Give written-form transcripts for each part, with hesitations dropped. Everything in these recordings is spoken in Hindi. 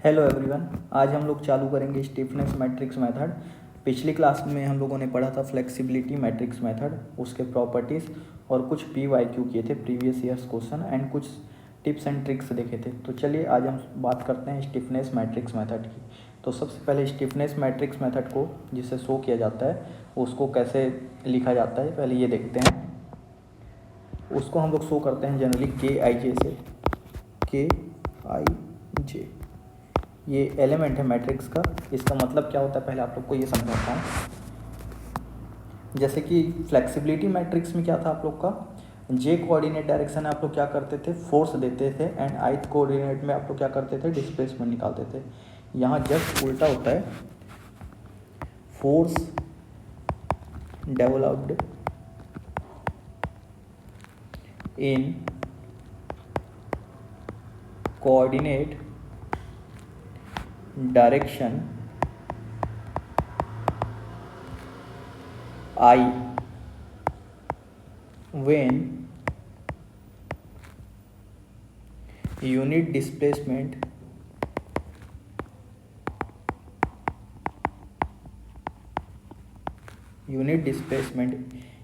हेलो एवरीवन, आज हम लोग चालू करेंगे स्टिफनेस मैट्रिक्स मेथड। पिछली क्लास में हम लोगों ने पढ़ा था फ्लेक्सिबिलिटी मैट्रिक्स मेथड, उसके प्रॉपर्टीज़ और कुछ PYQ किए थे, प्रीवियस ईयर्स क्वेश्चन, एंड कुछ टिप्स एंड ट्रिक्स देखे थे। तो चलिए आज हम बात करते हैं स्टिफनेस मैट्रिक्स मेथड की। तो सबसे पहले स्टिफनेस मैट्रिक्स मेथड को जिसे शो किया जाता है उसको कैसे लिखा जाता है पहले ये देखते हैं। उसको हम लोग शो करते हैं जनरली KIJ से। KIJ ये एलिमेंट है मैट्रिक्स का। इसका मतलब क्या होता है पहले आप लोग को ये समझाता हूँ। जैसे कि फ्लेक्सिबिलिटी मैट्रिक्स में क्या था आप लोग का, J कोऑर्डिनेट डायरेक्शन में आप लोग क्या करते थे, फोर्स देते थे, एंड I कोऑर्डिनेट में आप लोग क्या करते थे, डिस्प्लेसमेंट निकालते थे। यहाँ जस्ट उल्टा होता है, force developed in coordinate direction I when unit displacement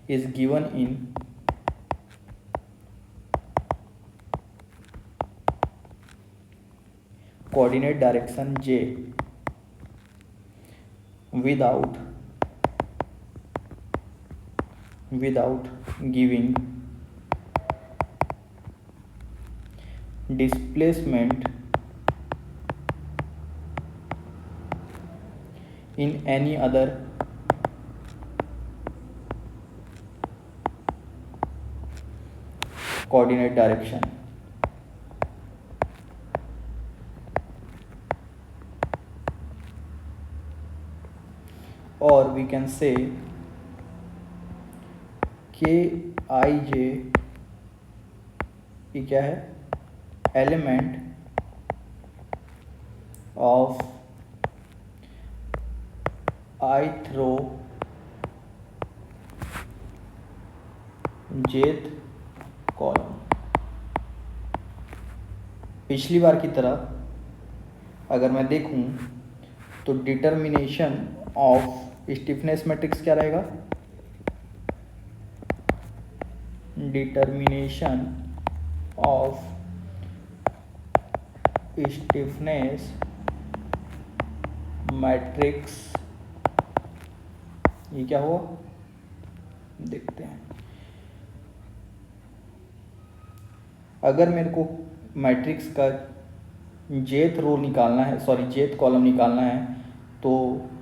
is given in coordinate direction J without giving displacement in any other coordinate direction. Or we can say KIJ ये क्या है, element of ith row jth column. पिछली बार की तरह अगर मैं देखूं तो डिटर्मिनेशन ऑफ स्टिफनेस मैट्रिक्स क्या रहेगा, डिटर्मिनेशन ऑफ स्टिफनेस मैट्रिक्स ये क्या हुआ देखते हैं। अगर मेरे को मैट्रिक्स का jth रो निकालना है, jth कॉलम निकालना है, तो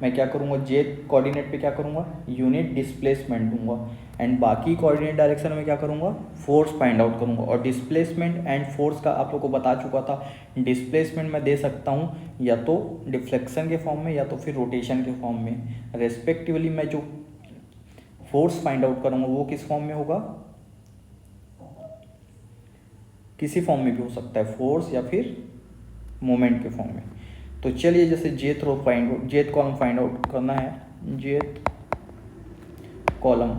मैं क्या करूँगा, jth कोऑर्डिनेट पे क्या करूँगा, यूनिट डिस्प्लेसमेंट दूंगा, एंड बाकी कोऑर्डिनेट डायरेक्शन में क्या करूँगा, फोर्स फाइंड आउट करूँगा। और डिस्प्लेसमेंट एंड फोर्स का आप लोग को बता चुका था, डिस्प्लेसमेंट मैं दे सकता हूँ या तो डिफ्लेक्शन के फॉर्म में या तो फिर रोटेशन के फॉर्म में रेस्पेक्टिवली। मैं जो फोर्स फाइंड आउट करूँगा वो किस फॉर्म में होगा, किसी फॉर्म में भी हो सकता है, फोर्स या फिर मोमेंट के फॉर्म में। तो चलिए जैसे jth कॉलम फाइंड आउट करना है, jth कॉलम,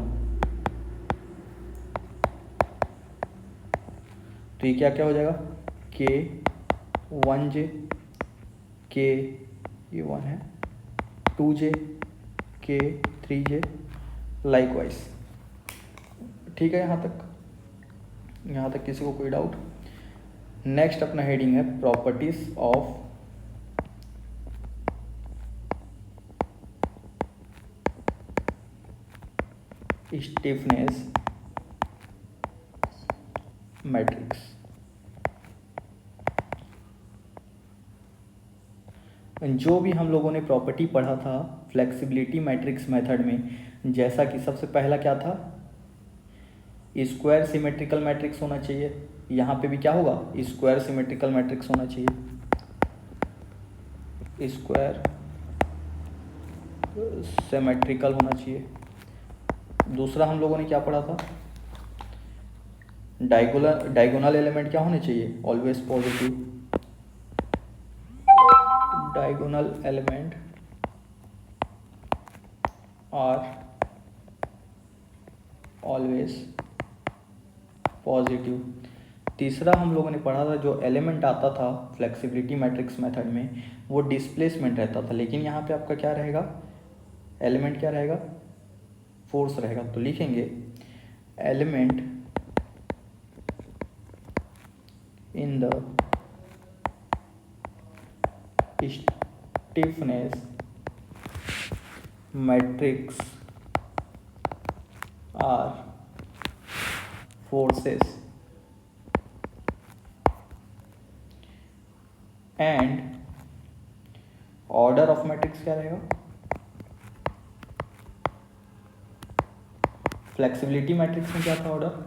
तो ये क्या क्या हो जाएगा, K1J, K ये 1 है, 2J, K 3J, लाइकवाइज। ठीक है, यहाँ तक किसी को कोई डाउट? नेक्स्ट अपना हेडिंग है प्रॉपर्टीज ऑफ स्टिफनेस मैट्रिक्स। जो भी हम लोगों ने प्रॉपर्टी पढ़ा था फ्लेक्सिबिलिटी मैट्रिक्स मेथड में, जैसा कि सबसे पहला क्या था, स्क्वायर सिमेट्रिकल मैट्रिक्स होना चाहिए। यहाँ पे भी क्या होगा, स्क्वायर सिमेट्रिकल मैट्रिक्स होना चाहिए, स्क्वायर सिमेट्रिकल होना चाहिए। दूसरा हम लोगों ने क्या पढ़ा था, डायगोनल एलिमेंट क्या होने चाहिए, always positive. Diagonal element are always positive. तीसरा हम लोगों ने पढ़ा था जो एलिमेंट आता था फ्लेक्सिबिलिटी मैट्रिक्स मेथड में, वो डिस्प्लेसमेंट रहता था, लेकिन यहाँ पे आपका क्या रहेगा, एलिमेंट क्या रहेगा, फोर्स रहेगा। तो लिखेंगे element in the stiffness matrix are forces and order of matrix क्या रहेगा, फ्लेक्सिबिलिटी मैट्रिक्स में क्या था ऑर्डर,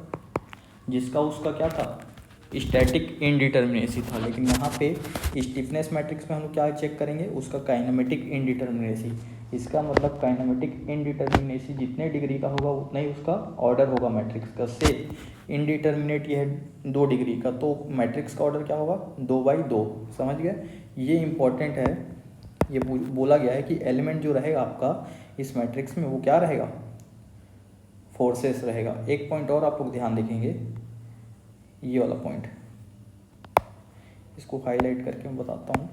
जिसका उसका क्या था, स्टैटिक इनडिटर्मिनेसी था, लेकिन यहाँ पे स्टिफनेस मैट्रिक्स में हम लोग क्या चेक करेंगे, उसका काइनेमेटिक इनडिटर्मिनेसी। इसका मतलब काइनेमेटिक इनडिटर्मिनेसी जितने डिग्री का होगा उतना ही उसका ऑर्डर होगा मैट्रिक्स का। से इनडिटर्मिनेट ये है 2 डिग्री का, तो मैट्रिक्स का ऑर्डर क्या होगा, 2/2। समझ गए, ये इंपॉर्टेंट है। ये बोला गया है कि एलिमेंट जो रहेगा आपका इस मैट्रिक्स में वो क्या रहेगा, फोर्सेस रहेगा। एक पॉइंट और आप लोग ध्यान देखेंगे, ये वाला पॉइंट, इसको हाईलाइट करके मैं बताता हूँ।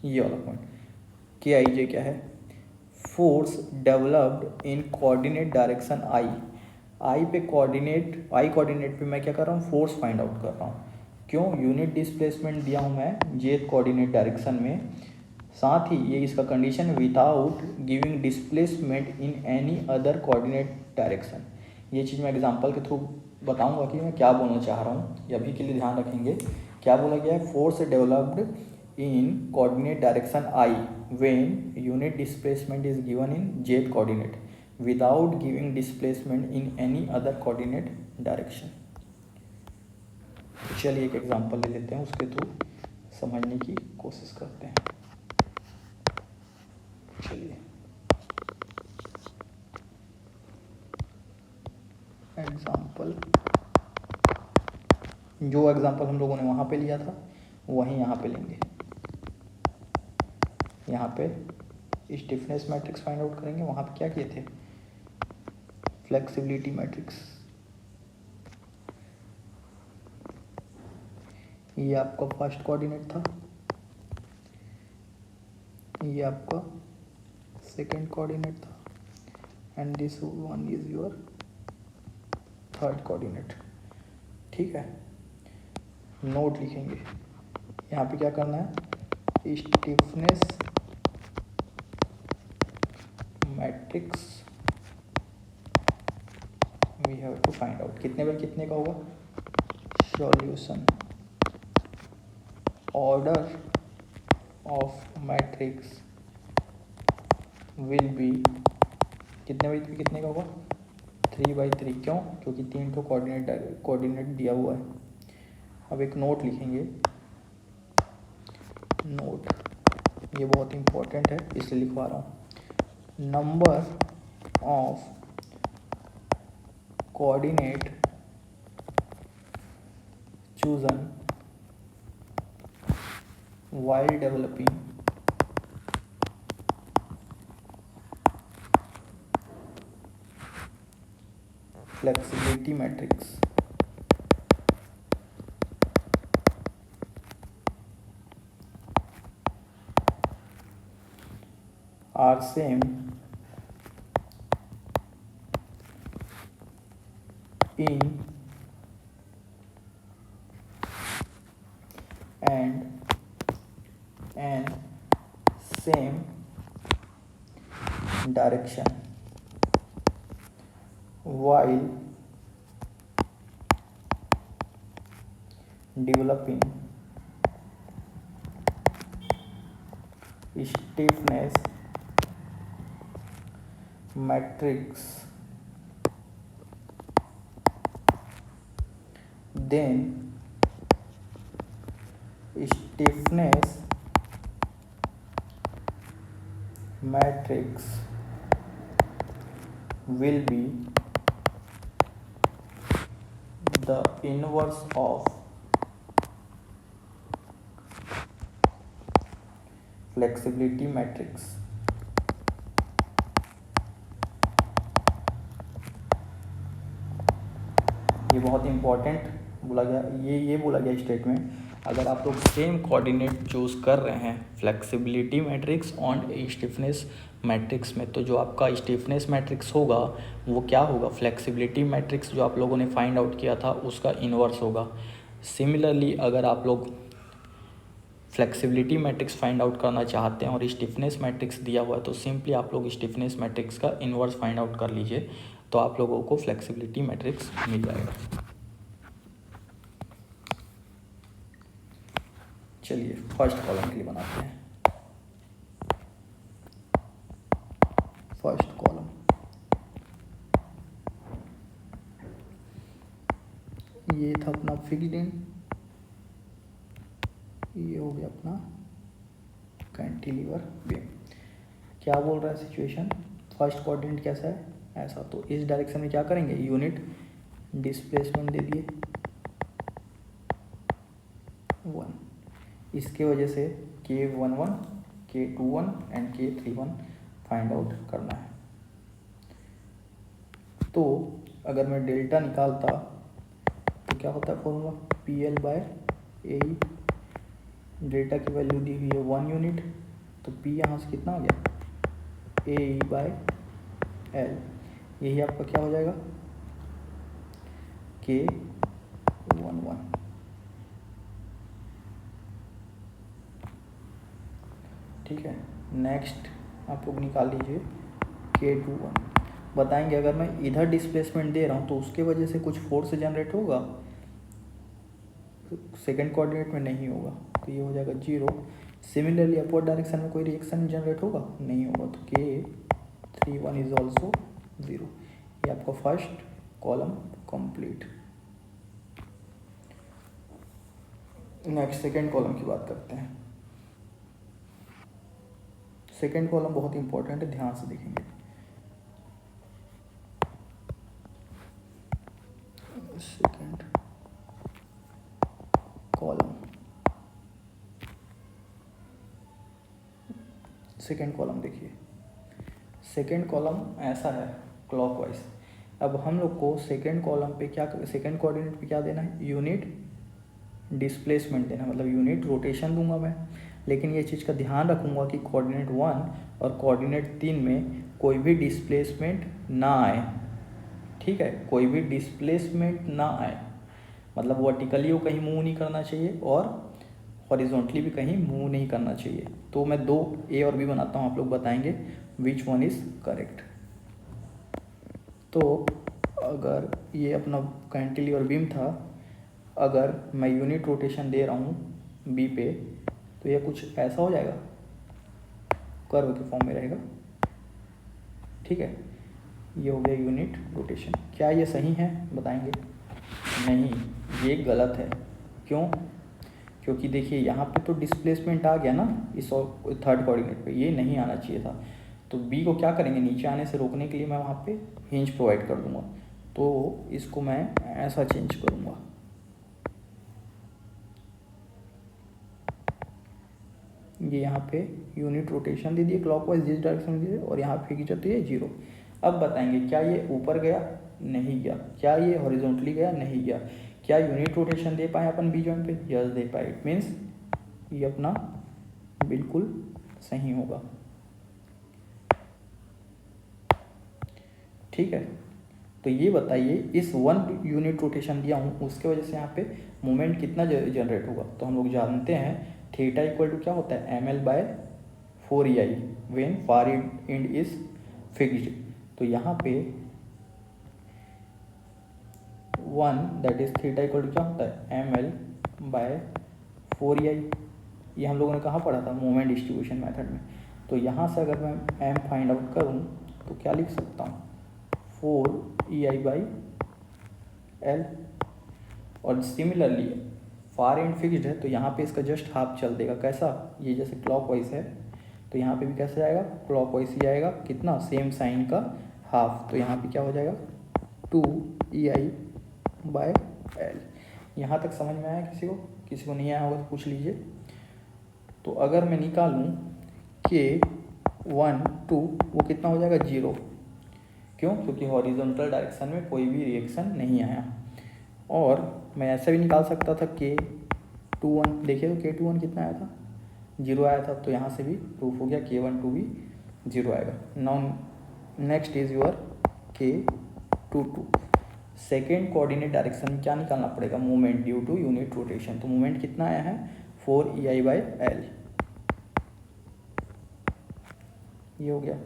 ये वाला पॉइंट के आई जे क्या है, force developed in coordinate direction i. I पे कोऑर्डिनेट, आई कोऑर्डिनेट पे मैं क्या कर रहा हूँ, फोर्स फाइंड आउट कर रहा हूँ। क्यों, यूनिट डिस्प्लेसमेंट दिया हूँ मैं जेड कोऑर्डिनेट डायरेक्शन में, साथ ही ये इसका condition without giving displacement in any other coordinate direction. ये चीज़ मैं एग्जांपल के थ्रू बताऊंगा कि मैं क्या बोलना चाह रहा हूँ, ये अभी के लिए ध्यान रखेंगे। क्या बोला गया है, force developed in coordinate direction I when unit displacement is given in Z coordinate without giving displacement in any other coordinate direction. चलिए एक एग्जांपल ले लेते हैं, उसके थ्रू समझने की कोशिश करते हैं। चलिए एग्जांपल, जो एग्जांपल हम लोगों ने वहाँ पे लिया था वहीं यहाँ पे लेंगे। यहाँ पे स्टिफनेस मैट्रिक्स फाइंड आउट करेंगे, वहाँ पे क्या किए थे, फ्लेक्सिबिलिटी मैट्रिक्स। ये आपका फर्स्ट कोऑर्डिनेट था, ये आपका सेकंड कोऑर्डिनेट था, and this one is your third coordinate. ठीक है, नोट लिखेंगे। यहाँ पे क्या करना है, stiffness matrix we have to find out. कितने बाय कितने का होगा, solution order of matrix will be, कितने बाई कितने का होगा, 3/3। क्यों, क्योंकि 3 को कोऑर्डिनेट दिया हुआ है। अब एक नोट लिखेंगे, नोट ये बहुत इंपॉर्टेंट है इसलिए लिखवा रहा हूँ। Number of coordinate chosen while developing flexibility matrix are same in and same direction while developing stiffness matrix, then stiffness matrix will be the inverse of flexibility matrix। ये बहुत इंपॉर्टेंट बोला गया, ये बोला गया स्टेटमेंट, अगर आप लोग सेम कोऑर्डिनेट चूज़ कर रहे हैं flexibility matrix on stiffness matrix में, तो जो आपका स्टिफनेस मैट्रिक्स होगा वो क्या होगा, फ्लेक्सिबिलिटी मैट्रिक्स जो आप लोगों ने फाइंड आउट किया था उसका इन्वर्स होगा। सिमिलरली अगर आप लोग फ्लेक्सिबिलिटी मैट्रिक्स फाइंड आउट करना चाहते हैं और स्टिफनेस मैट्रिक्स दिया हुआ है, तो सिंपली आप लोग स्टिफनेस मैट्रिक्स का इन्वर्स फाइंड आउट कर लीजिए, तो आप लोगों को फ्लेक्सिबिलिटी मैट्रिक्स मिल जाएगा। चलिए फर्स्ट कॉलम के लिए बनाते हैं। फर्स्ट कॉलम, ये था अपना फिक्स्ड इन, ये हो गया अपना कैंटिलीवर बीम। क्या बोल रहा है सिचुएशन, फर्स्ट कोऑर्डिनेट कैसा है, ऐसा, तो इस डायरेक्शन में क्या करेंगे, यूनिट डिस्प्लेसमेंट दे दिए 1, इसके वजह से K11, K21 and K31 find out करना है। तो अगर मैं डेल्टा निकालता तो क्या होता है फॉर्मूला, PL/AE, डेल्टा की वैल्यू दी हुई है 1 यूनिट, तो P यहाँ से कितना आ गया, AE/L, यही आपका क्या हो जाएगा, K11। ठीक है, नेक्स्ट आप लोग निकाल लीजिए K21। बताएंगे अगर मैं इधर डिस्प्लेसमेंट दे रहा हूँ तो उसके वजह से कुछ फोर्स जनरेट होगा, सेकंड कोऑर्डिनेट में नहीं होगा, तो ये हो जाएगा 0। सिमिलरली अपवर्ड डायरेक्शन में कोई रिएक्शन जनरेट होगा, नहीं होगा, तो K31 इज ऑल्सो 0। ये आपका first column complete. Next second column की बात करते हैं। सेकंड कॉलम बहुत इंपॉर्टेंट है, ध्यान से देखेंगे। सेकंड कॉलम, सेकंड कॉलम देखिए, सेकंड कॉलम ऐसा है क्लॉकवाइज। अब हम लोग को सेकंड कॉलम पे क्या, सेकंड कोऑर्डिनेट पे क्या देना है, यूनिट डिस्प्लेसमेंट देना, मतलब यूनिट रोटेशन दूंगा मैं, लेकिन ये चीज़ का ध्यान रखूंगा कि कोऑर्डिनेट 1 और कोऑर्डिनेट 3 में कोई भी डिस्प्लेसमेंट ना आए। ठीक है, कोई भी डिस्प्लेसमेंट ना आए, मतलब वर्टिकली वो कहीं मूव नहीं करना चाहिए और हॉरिजॉन्टली भी कहीं मूव नहीं करना चाहिए। तो मैं 2 A और B बनाता हूँ, आप लोग बताएंगे विच वन इज़ करेक्ट। तो अगर ये अपना कैंटिलीवर बीम था, अगर मैं यूनिट रोटेशन दे रहा हूँ B पे, तो ये कुछ ऐसा हो जाएगा, कर्व के फॉर्म में रहेगा। ठीक है, ये हो गया यूनिट रोटेशन। क्या ये सही है, बताएंगे, नहीं ये गलत है। क्यों, क्योंकि देखिए यहाँ पे तो डिस्प्लेसमेंट आ गया ना इस थर्ड कोऑर्डिनेट पे, ये नहीं आना चाहिए था। तो बी को क्या करेंगे, नीचे आने से रोकने के लिए मैं वहाँ पे हिंज प्रोवाइड कर दूंगा, तो इसको मैं ऐसा चेंज करूँगा। ये यहाँ पे यूनिट रोटेशन दे दिए क्लॉकवाइज जिस डायरेक्शन में दिए, और यहाँ फिक्स जाती है 0। अब बताएंगे क्या ये ऊपर गया, नहीं गया, क्या ये हॉरिजॉन्टली गया, नहीं गया, क्या यूनिट रोटेशन दे पाए अपन बी जॉइंट पे, यस दे पाए। इट मीन्स ये अपना बिल्कुल सही होगा। ठीक है, तो ये बताइए इस 1 यूनिट रोटेशन दिया हूँ उसके वजह से यहाँ पे मोमेंट कितना जनरेट होगा। तो हम लोग जानते हैं थीटा इक्वल टू क्या होता है, ML/4EI when far end is fixed. तो यहाँ पे 1 that is theta equal to क्या होता है, ML/4EI। ये हम लोगों ने कहाँ पढ़ा था, मोमेंट डिस्ट्रीब्यूशन मेथड में। तो यहाँ से अगर मैं M फाइंड आउट करूँ तो क्या लिख सकता हूँ, 4EI/L। और सिमिलरली फार एंड फिक्स्ड है तो यहाँ पे इसका जस्ट हाफ चल देगा। कैसा, ये जैसे क्लॉकवाइज है तो यहाँ पे भी कैसे जाएगा, क्लॉकवाइज ही जाएगा, कितना, सेम साइन का हाफ। तो यहाँ पे क्या हो जाएगा, 2EI/L। यहाँ तक समझ में आया किसी को, किसी को नहीं आया होगा तो पूछ लीजिए। तो अगर मैं निकालूँ K1 2, वो कितना हो जाएगा, 0। क्यों, क्योंकि हॉरिजॉन्टल डायरेक्शन में कोई भी रिएक्शन नहीं आया। और मैं ऐसा भी निकाल सकता था K21, देखिए तो K21 कितना आया था, 0 आया था, तो यहाँ से भी प्रूफ हो गया K12 भी 0 आएगा। Now next is your K22। Second coordinate direction में क्या निकालना पड़ेगा, movement due to unit rotation. तो मूवमेंट कितना आया है 4EI/L, ये हो गया।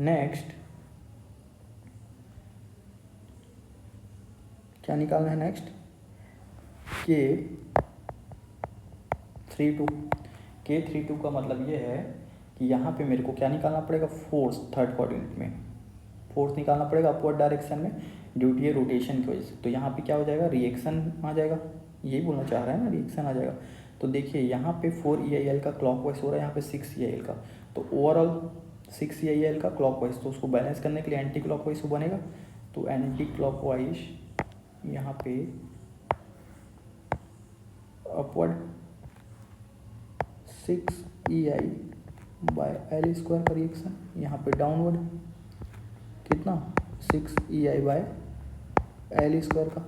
नेक्स्ट क्या निकालना है, नेक्स्ट K32 का मतलब ये है कि यहाँ पे मेरे को क्या निकालना पड़ेगा, फोर्स थर्ड कोऑर्डिनेट में फोर्स निकालना पड़ेगा अपवर्ड डायरेक्शन में ड्यू टू ये रोटेशन की वजह से। तो यहाँ पे क्या हो जाएगा, रिएक्शन आ जाएगा, यही बोलना चाह रहा है ना, रिएक्शन आ जाएगा। तो देखिए यहाँ पे 4EIL का क्लॉकवाइज हो रहा है, यहाँ पे 6EIL का, तो ओवरऑल 6EIL का क्लॉकवाइज, तो उसको बैलेंस करने के लिए एंटी क्लॉकवाइज बनेगा। तो एंटी क्लॉकवाइज यहाँ पे अपवर्ड 6EI/L² का रिएक्शन, यहाँ पे डाउनवर्ड कितना 6EI/L² का।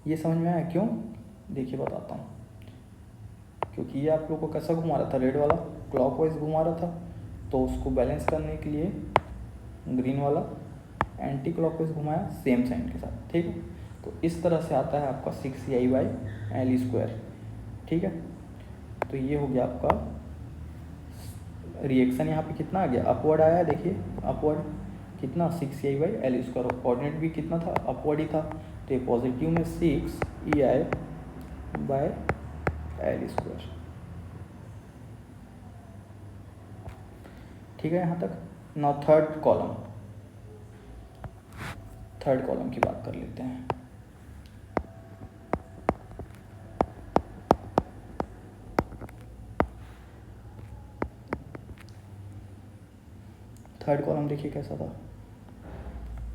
ये समझ में आया क्यों, देखिए बताता हूँ। क्योंकि ये आप लोग को कैसा घुमा रहा था, रेड वाला क्लॉकवाइज घुमा रहा था, तो उसको बैलेंस करने के लिए ग्रीन वाला एंटी क्लॉकवाइज घुमाया सेम साइन के साथ, ठीक है। तो इस तरह से आता है आपका 6EI/L², ठीक है। तो ये हो गया आपका रिएक्शन, यहाँ पे कितना आ गया, अपवर्ड आया है, देखिए अपवर्ड कितना 6EI/L², कोऑर्डिनेट भी कितना था, अपवर्ड ही था, तो ये पॉजिटिव में 6EI/L², ठीक है यहाँ तक। नाउ थर्ड कॉलम की बात कर लेते हैं। थर्ड कॉलम देखिए कैसा था,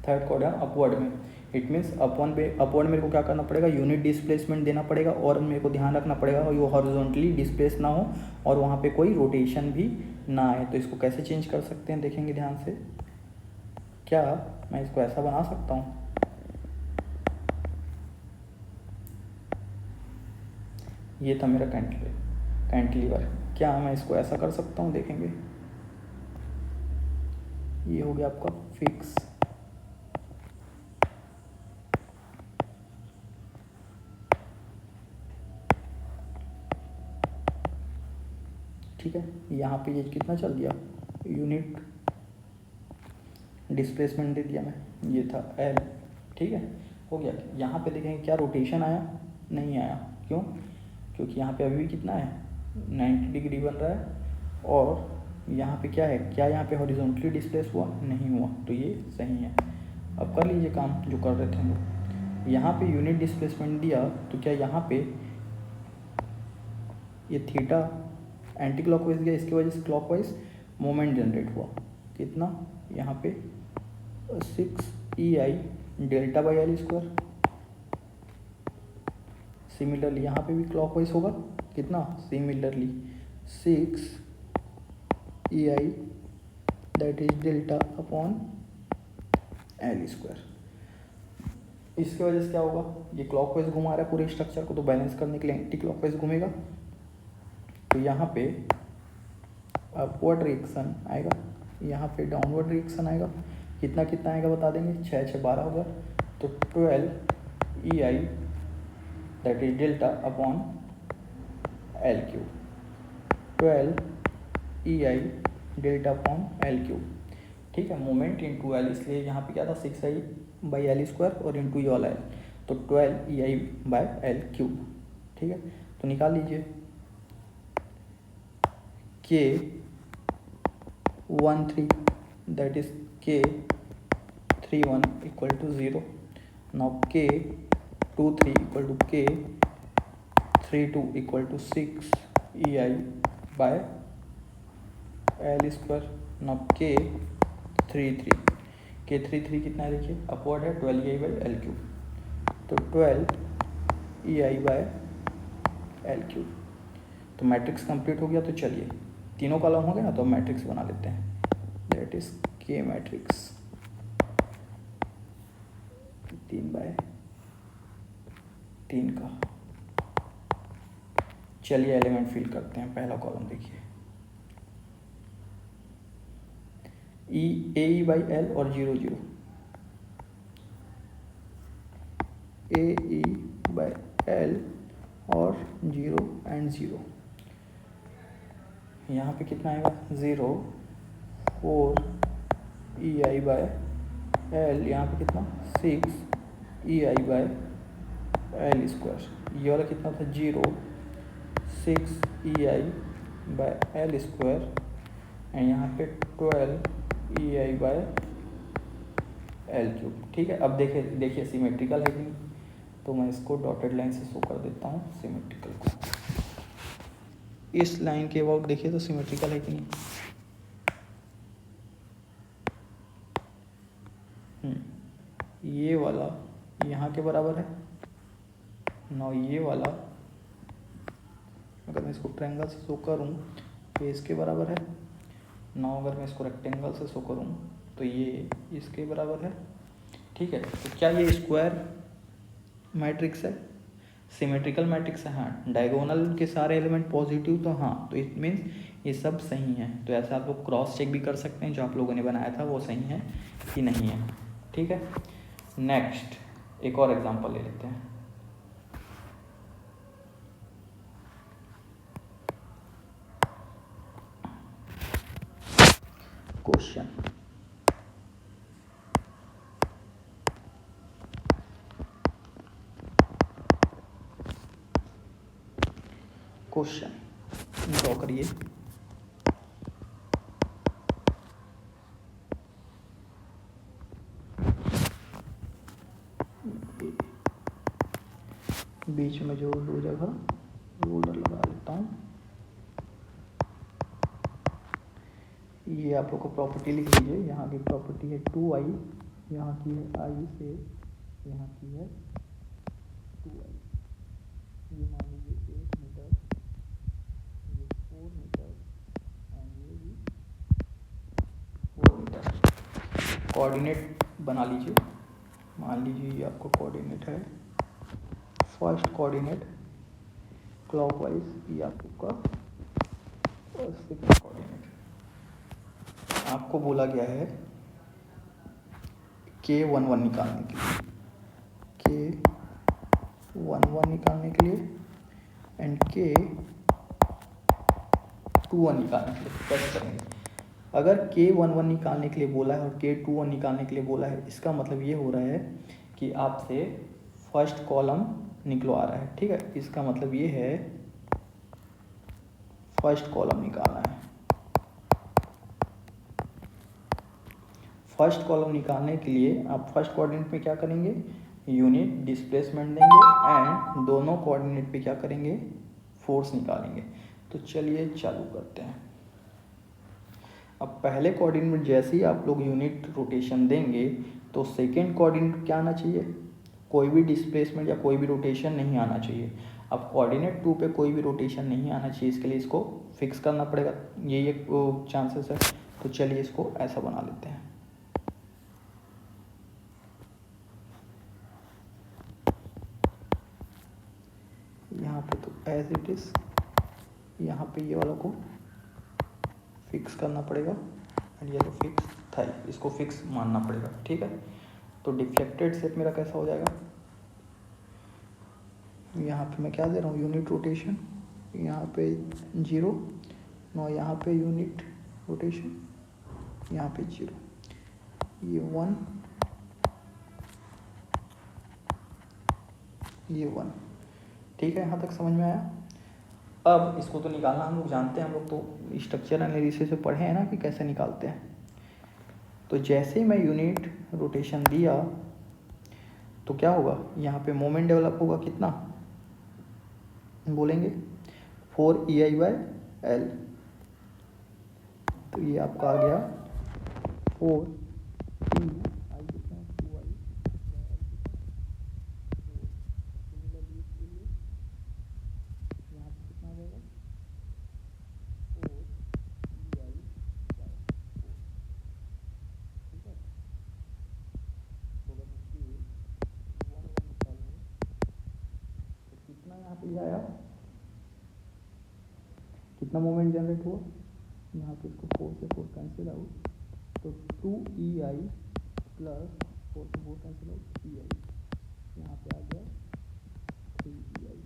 थर्ड कॉलम अपवर्ड में, इट मीन्स अपवर्ड मेरे को क्या करना पड़ेगा, यूनिट डिस्प्लेसमेंट देना पड़ेगा, और मेरे को ध्यान रखना पड़ेगा वो हॉरिजॉन्टली डिस्प्लेस ना हो और वहाँ पे कोई रोटेशन भी ना आए। तो इसको कैसे चेंज कर सकते हैं, देखेंगे ध्यान से। क्या मैं इसको ऐसा बना सकता हूँ, ये था मेरा कैंटिलीवर, क्या मैं इसको ऐसा कर सकता हूँ, देखेंगे। ये हो गया आपका फिक्स, ठीक है। यहाँ पे ये कितना चल दिया, यूनिट डिस्प्लेसमेंट दे दिया मैं, ये था L, ठीक है, हो गया। यहाँ पे देखेंगे क्या रोटेशन आया, नहीं आया, क्यों, क्योंकि यहाँ पे अभी भी कितना है 90 डिग्री बन रहा है, और यहाँ पे क्या है, क्या यहाँ पे हॉरिजॉन्टली डिस्प्लेस हुआ, नहीं हुआ, तो ये सही है। अब कर लीजिए काम जो कर रहे थे हम लोग। यहाँ पे यूनिट डिस्प्लेसमेंट दिया, तो क्या यहाँ पे ये थीटा एंटी क्लॉकवाइज गया, इसकी वजह से क्लॉकवाइज मोमेंट जनरेट हुआ, कितना यहाँ पे 6EI/L²। सिमिलरली यहाँ पे भी क्लॉकवाइज होगा, कितना, similarly 6EI that is Δ/L²। इसकी वजह से क्या होगा, ये क्लॉकवाइज घुमा रहा है पूरे स्ट्रक्चर को, तो बैलेंस करने के लिए एंटी क्लॉकवाइज घूमेगा, तो यहाँ पे अपवर्ड रिएक्शन आएगा, यहाँ पे डाउनवर्ड रिएक्शन आएगा, कितना कितना आएगा बता देंगे, 6 6 12 होगा, तो 12EI that is Δ/L³, 12EI Δ/L³, ठीक है। मोमेंट इंटू L, इसलिए यहाँ पे क्या था 6EI/L² और इंटू ये वाला L, तो 12EI/L³, ठीक है। तो निकाल लीजिए K13 that is K31 equal to 0. Now K23 equal to K32 equal to 6EI/L². Now K33 कितना है देखिए, अपवर्ड है 12EI/L³, तो 12EI/L³। तो मैट्रिक्स कंप्लीट हो गया। तो चलिए तीनों कॉलम हो गए ना, तो मैट्रिक्स बना लेते हैं, दैट इज K मैट्रिक्स 3/3। 3 का। चलिए एलिमेंट फिल करते हैं। पहला कॉलम देखिए, ए बाई एल और 0 0, ए बाई एल और 0 एंड 0। यहाँ पे कितना आएगा 0, 4 ई आई बाय एल, यहाँ पे कितना 6 ई आई बाय एल स्क्वायर। ये वाला कितना था 0, 6 ई आई बाय एल स्क्वायर एंड यहाँ पे 12 ई आई बाय एल क्यूब। ठीक है, अब देखिए सिमेट्रिकल है कि नहीं, तो मैं इसको डॉटेड लाइन से शो कर देता हूँ सिमेट्रिकल को। इस लाइन के अबाउट देखिए तो सिमेट्रिकल है कि नहीं। ये वाला यहाँ के बराबर है ना, ये वाला अगर मैं इसको ट्रायंगल से शो करूँ तो इसके बराबर है ना, अगर मैं इसको रेक्टेंगल से शो करूँ तो ये इसके बराबर है। ठीक है, तो क्या ये स्क्वायर मैट्रिक्स है, सिमेट्रिकल मैट्रिक्स है? हाँ। डायगोनल के सारे एलिमेंट पॉजिटिव, तो हाँ, तो इट मीन्स ये सब सही है। तो ऐसा आप लोग क्रॉस चेक भी कर सकते हैं, जो आप लोगों ने बनाया था वो सही है कि नहीं है। ठीक है, नेक्स्ट एक और एग्जांपल ले लेते हैं। क्वेश्चन, ड्रॉ करिए। बीच में जो 2 जगह रूलर लगा लेता हूँ। ये आप लोग को प्रॉपर्टी लिख लीजिए। यहाँ की प्रॉपर्टी है 2i, यहाँ की है i से, यहाँ की है 2i। ये मान लीजिए 8 मीटर, ये 4 मीटर एंड ये भी 4 मीटर। कोऑर्डिनेट बना लीजिए। मान लीजिए ये आपको कोऑर्डिनेट है, फर्स्ट कोऑर्डिनेट क्लॉकवाइज, ये आपका सेकंड कोऑर्डिनेट। आपको बोला गया है K11 निकालने के लिए, K11 निकालने के लिए एंड K21 निकालने के लिए। कैसे करेंगे? अगर K11 निकालने के लिए बोला है और K21 निकालने के लिए बोला है, इसका मतलब ये हो रहा है कि आपसे फर्स्ट कॉलम निकलवा रहा है। ठीक है, इसका मतलब ये है फर्स्ट कॉलम निकालना है। फर्स्ट कॉलम निकालने के लिए आप फर्स्ट कोऑर्डिनेट पे क्या करेंगे, यूनिट डिस्प्लेसमेंट देंगे एंड दोनों कोऑर्डिनेट पे क्या करेंगे, फोर्स निकालेंगे। तो चलिए चालू करते हैं। अब पहले कोऑर्डिनेट में जैसे ही आप लोग यूनिट रोटेशन देंगे तो सेकेंड कोऑर्डिनेट क्या आना चाहिए, कोई भी डिस्प्लेसमेंट या कोई भी रोटेशन नहीं आना चाहिए। अब कोऑर्डिनेट 2 पे कोई भी रोटेशन नहीं आना चाहिए, इसके लिए इसको फिक्स करना पड़ेगा, यही एक चांसेस है। तो चलिए इसको ऐसा बना लेते हैं। यहाँ पे तो एज इट इज, यहाँ पे ये वाला को फिक्स करना पड़ेगा और ये तो फिक्स था, इसको फिक्स मानना पड़ेगा। ठीक है, तो डिफ्लेक्टेड शेप मेरा कैसा हो जाएगा, यहाँ पे मैं क्या दे रहा हूँ, यूनिट रोटेशन, यहाँ पे 0 और यहाँ पे यूनिट रोटेशन, यहाँ पे 0, ये 1, ये 1। ठीक है, यहाँ तक समझ में आया। अब इसको तो निकालना हम लोग जानते हैं, हम लोग तो स्ट्रक्चर एनालिसिस से पढ़े हैं ना कि कैसे निकालते हैं। तो जैसे ही मैं यूनिट रोटेशन दिया तो क्या होगा, यहाँ पे मोमेंट डेवलप होगा, कितना बोलेंगे 4 EI/L। तो ये आपका आ गया 4 EI कितना 2I। सिमिलरली इसके लिए यहाँ पे कितना आ जाएगा 4 EI/4। ठीक है, तो अगर मैं K11 निकालूँ कितना मोमेंट जनरेट हुआ, यहाँ पे इसको 4 से 4 कैंसिल आउट, तो 2EI प्लस 4 से 4 कैंसिल आउट EI, यहाँ पे आ गया 3EI।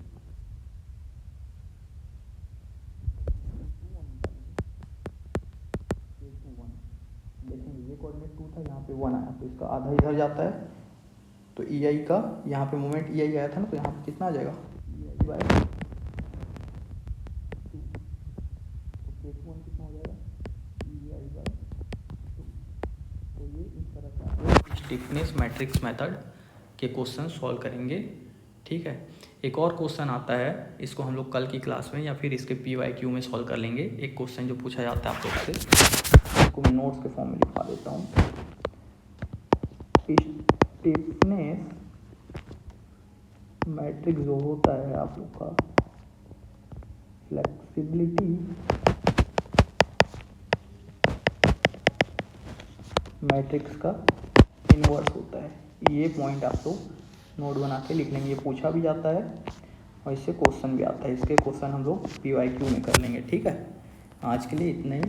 देखेंगे ये कोऑर्डिनेट 2 था, यहाँ पे 1 आया, तो इसका आधा इधर जाता है, तो EI का यहाँ पे मोमेंट EI आया था ना, तो यहाँ पे कितना आ जाएगा EI बाय 2, तो K21 कितना हो जाएगा EI बाय 2। तो ये इस तरह से आप स्टिफनेस मैट्रिक्स मेथड के क्वेश्चन सॉल्व करेंगे। ठीक है, एक और क्वेश्चन आता है, इसको हम लोग कल की क्लास में या फिर इसके PYQ में सॉल्व कर लेंगे। एक क्वेश्चन जो पूछा जाता है आप लोग से, इसको मैं नोट्स के फॉर्म में लिखा देता हूँ। स्टिफनेस मैट्रिक्स जो होता है आप लोग का, फ्लेक्सिबिलिटी मैट्रिक्स का इनवर्स होता है। ये पॉइंट आप लोग नोट बना के लिख लेंगे, ये पूछा भी जाता है और इससे क्वेश्चन भी आता है। इसके क्वेश्चन हम लोग PYQ में कर लेंगे। ठीक है, आज के लिए इतना ही।